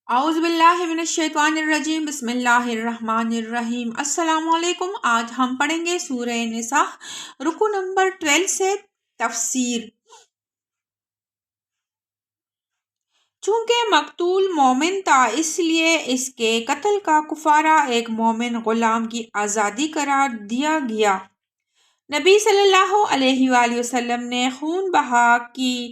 اعوذ باللہ من الشیطان الرجیم بسم اللہ الرحمن الرحیم السلام علیکم۔ آج ہم پڑھیں گے سورہ نساء رکو نمبر 12 سے تفسیر۔ چونکہ مقتول مومن تھا اس لیے اس کے قتل کا کفارہ ایک مومن غلام کی آزادی قرار دیا گیا۔ نبی صلی اللہ علیہ وآلہ وسلم نے خون بہا کی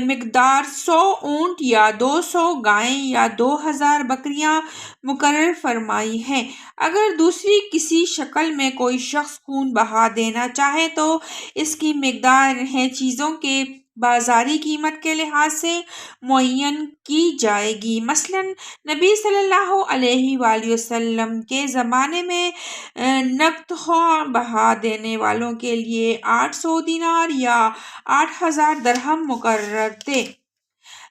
مقدار 100 اونٹ یا 200 گائیں یا 2000 بکریاں مقرر فرمائی ہے۔ اگر دوسری کسی شکل میں کوئی شخص خون بہا دینا چاہے تو اس کی مقدار انہیں چیزوں کے بازاری قیمت کے لحاظ سے معین کی جائے گی۔ مثلاً نبی صلی اللہ علیہ وآلہ وسلم کے زمانے میں نقد خون بہا دینے والوں کے لیے 800 دینار یا 8000 درہم مقرر تھے۔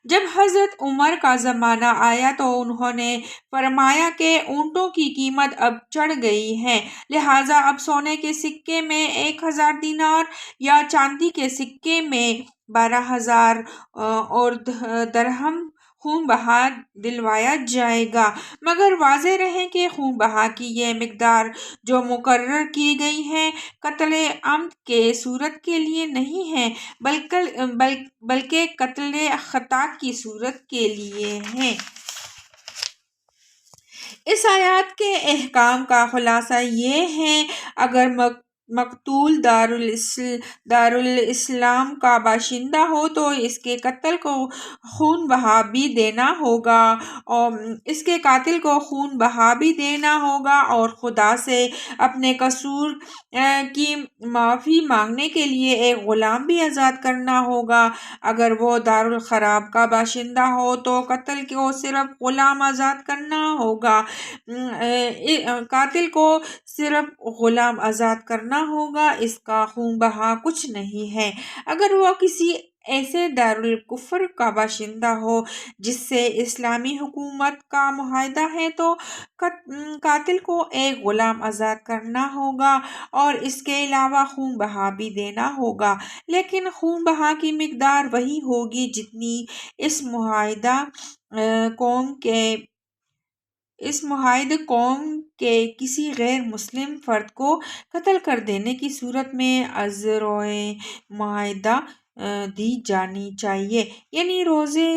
جب حضرت عمر کا زمانہ آیا تو انہوں نے فرمایا کہ اونٹوں کی قیمت اب چڑھ گئی ہے، لہٰذا اب سونے کے سکے میں 1000 دینار یا چاندی کے سکے میں 12000 اور درہم خون بہا دلوایا جائے گا، مگر واضح رہے کہ خون بہا کی یہ مقدار جو مقرر کی گئی ہے قتل عمد کے صورت کے لیے نہیں ہے بلکہ قتل خطا کی صورت کے لیے ہے۔ اس آیات کے احکام کا خلاصہ یہ ہے، اگر مقتول دارالاسلام کا باشندہ ہو تو اس کے قاتل کو خون بہا بھی دینا ہوگا اور خدا سے اپنے قصور کی معافی مانگنے کے لیے ایک غلام بھی آزاد کرنا ہوگا۔ اگر وہ دارالخراب کا باشندہ ہو تو قاتل کو صرف غلام آزاد کرنا ہوگا، قاتل کو صرف غلام آزاد کرنا ہوگا، اس کا خون بہا کچھ نہیں ہے۔ اگر وہ کسی ایسے دارالکفر کا باشندہ ہو جس سے اسلامی حکومت کا معاہدہ ہے تو قاتل کو ایک غلام آزاد کرنا ہوگا اور اس کے علاوہ خون بہا بھی دینا ہوگا، لیکن خون بہا کی مقدار وہی ہوگی جتنی اس معاہد قوم کے کسی غیر مسلم فرد کو قتل کر دینے کی صورت میں ازروئے معاہدہ دی جانی چاہیے، یعنی روزے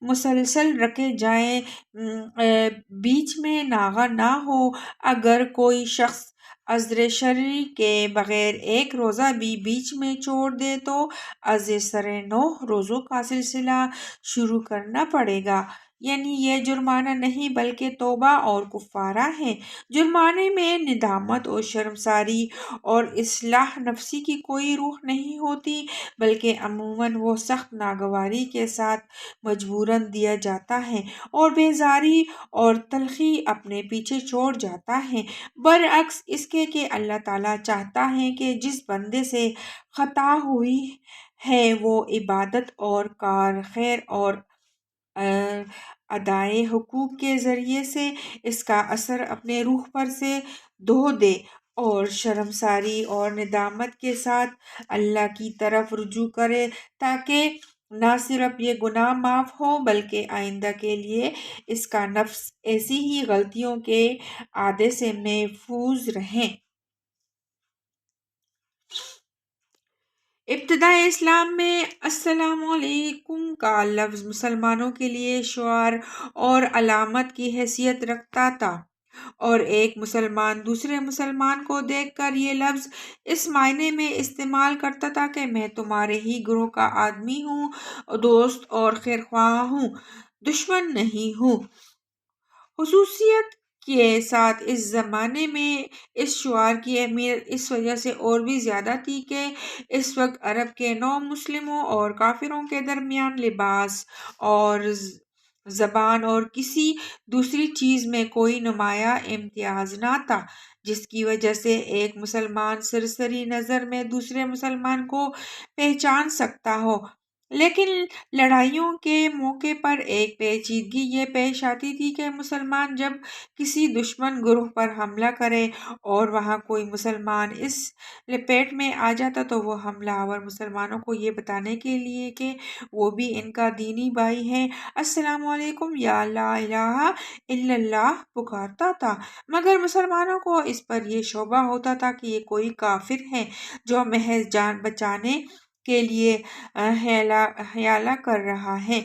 مسلسل رکھے جائیں، بیچ میں ناغہ نہ ہو۔ اگر کوئی شخص عذر شرعی کے بغیر ایک روزہ بھی بیچ میں چھوڑ دے تو از سر 9 روزوں کا سلسلہ شروع کرنا پڑے گا، یعنی یہ جرمانہ نہیں بلکہ توبہ اور کفارہ ہے۔ جرمانے میں ندامت اور شرمساری اور اصلاح نفسی کی کوئی روح نہیں ہوتی، بلکہ عموماً وہ سخت ناگواری کے ساتھ مجبوراً دیا جاتا ہے اور بیزاری اور تلخی اپنے پیچھے چھوڑ جاتا ہے، برعکس اس کے کہ اللہ تعالیٰ چاہتا ہے کہ جس بندے سے خطا ہوئی ہے وہ عبادت اور کار خیر اور ادائے حقوق کے ذریعے سے اس کا اثر اپنے روح پر سے دھو دے اور شرمساری اور ندامت کے ساتھ اللہ کی طرف رجوع کرے، تاکہ نہ صرف یہ گناہ معاف ہو بلکہ آئندہ کے لیے اس کا نفس ایسی ہی غلطیوں کے عادے سے محفوظ رہے۔ ابتدائے اسلام میں السلام علیکم کا لفظ مسلمانوں کے لیے شعار اور علامت کی حیثیت رکھتا تھا، اور ایک مسلمان دوسرے مسلمان کو دیکھ کر یہ لفظ اس معنی میں استعمال کرتا تھا کہ میں تمہارے ہی گروہ کا آدمی ہوں، دوست اور خیرخواہ ہوں، دشمن نہیں ہوں۔ خصوصیت کے ساتھ اس زمانے میں اس شعار کی اہمیت اس وجہ سے اور بھی زیادہ تھی کہ اس وقت عرب کے نو مسلموں اور کافروں کے درمیان لباس اور زبان اور کسی دوسری چیز میں کوئی نمایاں امتیاز نہ تھا، جس کی وجہ سے ایک مسلمان سرسری نظر میں دوسرے مسلمان کو پہچان سکتا ہو۔ لیکن لڑائیوں کے موقع پر ایک پیچیدگی یہ پیش آتی تھی کہ مسلمان جب کسی دشمن گروہ پر حملہ کرے اور وہاں کوئی مسلمان اس لپیٹ میں آ جاتا تو وہ حملہ آور مسلمانوں کو یہ بتانے کے لیے کہ وہ بھی ان کا دینی بھائی ہے، السلام علیکم یا لا الہ الا اللہ پکارتا تھا، مگر مسلمانوں کو اس پر یہ شبہ ہوتا تھا کہ یہ کوئی کافر ہے جو محض جان بچانے کے لیے حیالہ کر رہا ہے،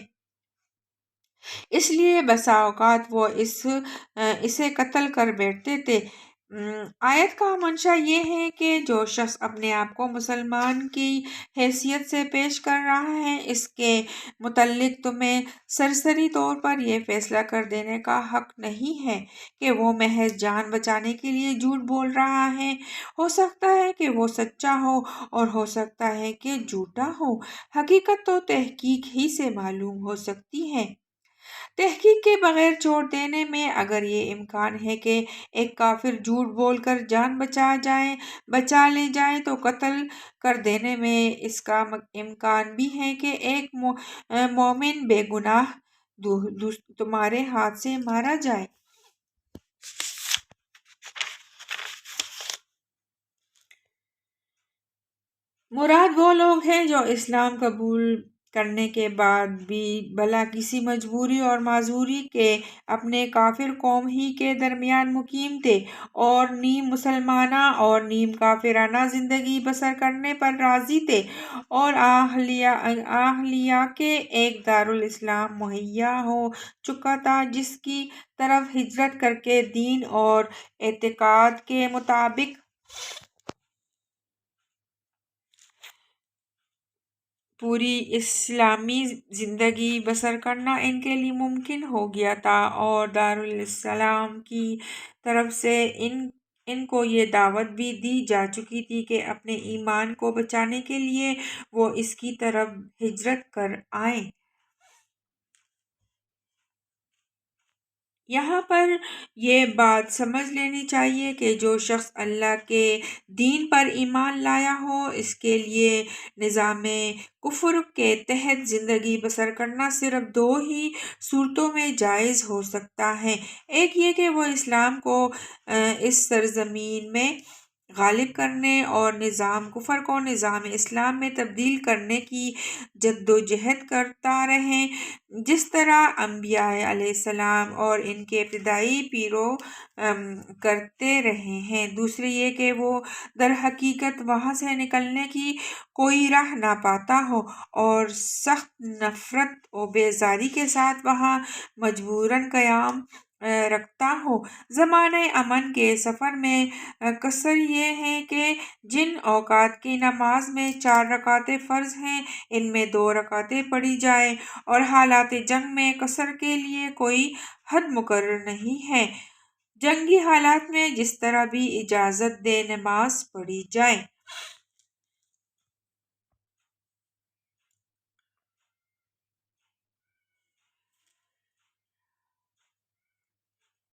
اس لیے بسا اوقات وہ اسے قتل کر بیٹھتے تھے۔ آیت کا منشا یہ ہے کہ جو شخص اپنے آپ کو مسلمان کی حیثیت سے پیش کر رہا ہے، اس کے متعلق تمہیں سرسری طور پر یہ فیصلہ کر دینے کا حق نہیں ہے کہ وہ محض جان بچانے کے لیے جھوٹ بول رہا ہے۔ ہو سکتا ہے کہ وہ سچا ہو اور ہو سکتا ہے کہ جھوٹا ہو، حقیقت تو تحقیق ہی سے معلوم ہو سکتی ہے۔ تحقیق کے بغیر چھوڑ دینے میں اگر یہ امکان ہے کہ ایک کافر جھوٹ بول کر جان بچا لے جائے تو قتل کر دینے میں اس کا امکان بھی ہے کہ ایک مومن بے گناہ تمہارے ہاتھ سے مارا جائے۔ مراد وہ لوگ ہیں جو اسلام قبول کرنے کے بعد بھی بلا کسی مجبوری اور معذوری کے اپنے کافر قوم ہی کے درمیان مقیم تھے اور نیم مسلمانہ اور نیم کافرانہ زندگی بسر کرنے پر راضی تھے، اور اہلیہ کے ایک دارالاسلام مہیا ہو چکا تھا جس کی طرف ہجرت کر کے دین اور اعتقاد کے مطابق پوری اسلامی زندگی بسر کرنا ان کے لیے ممکن ہو گیا تھا، اور دارالاسلام کی طرف سے ان کو یہ دعوت بھی دی جا چکی تھی کہ اپنے ایمان کو بچانے کے لیے وہ اس کی طرف ہجرت کر آئیں۔ یہاں پر یہ بات سمجھ لینی چاہیے کہ جو شخص اللہ کے دین پر ایمان لایا ہو، اس کے لیے نظام کفر کے تحت زندگی بسر کرنا صرف دو ہی صورتوں میں جائز ہو سکتا ہے، ایک یہ کہ وہ اسلام کو اس سرزمین میں غالب کرنے اور نظام کفر کو نظام اسلام میں تبدیل کرنے کی جدوجہد کرتا رہے، جس طرح انبیاء علیہ السلام اور ان کے ابتدائی پیرو کرتے رہے ہیں۔ دوسری یہ کہ وہ در حقیقت وہاں سے نکلنے کی کوئی راہ نہ پاتا ہو اور سخت نفرت و بیزاری کے ساتھ وہاں مجبوراً قیام رکھتا ہو۔ زمانہ امن کے سفر میں قصر یہ ہے کہ جن اوقات کی نماز میں 4 رکعتیں فرض ہیں، ان میں 2 رکعتیں پڑھی جائیں، اور حالات جنگ میں قصر کے لیے کوئی حد مقرر نہیں ہے، جنگی حالات میں جس طرح بھی اجازت دے نماز پڑھی جائے۔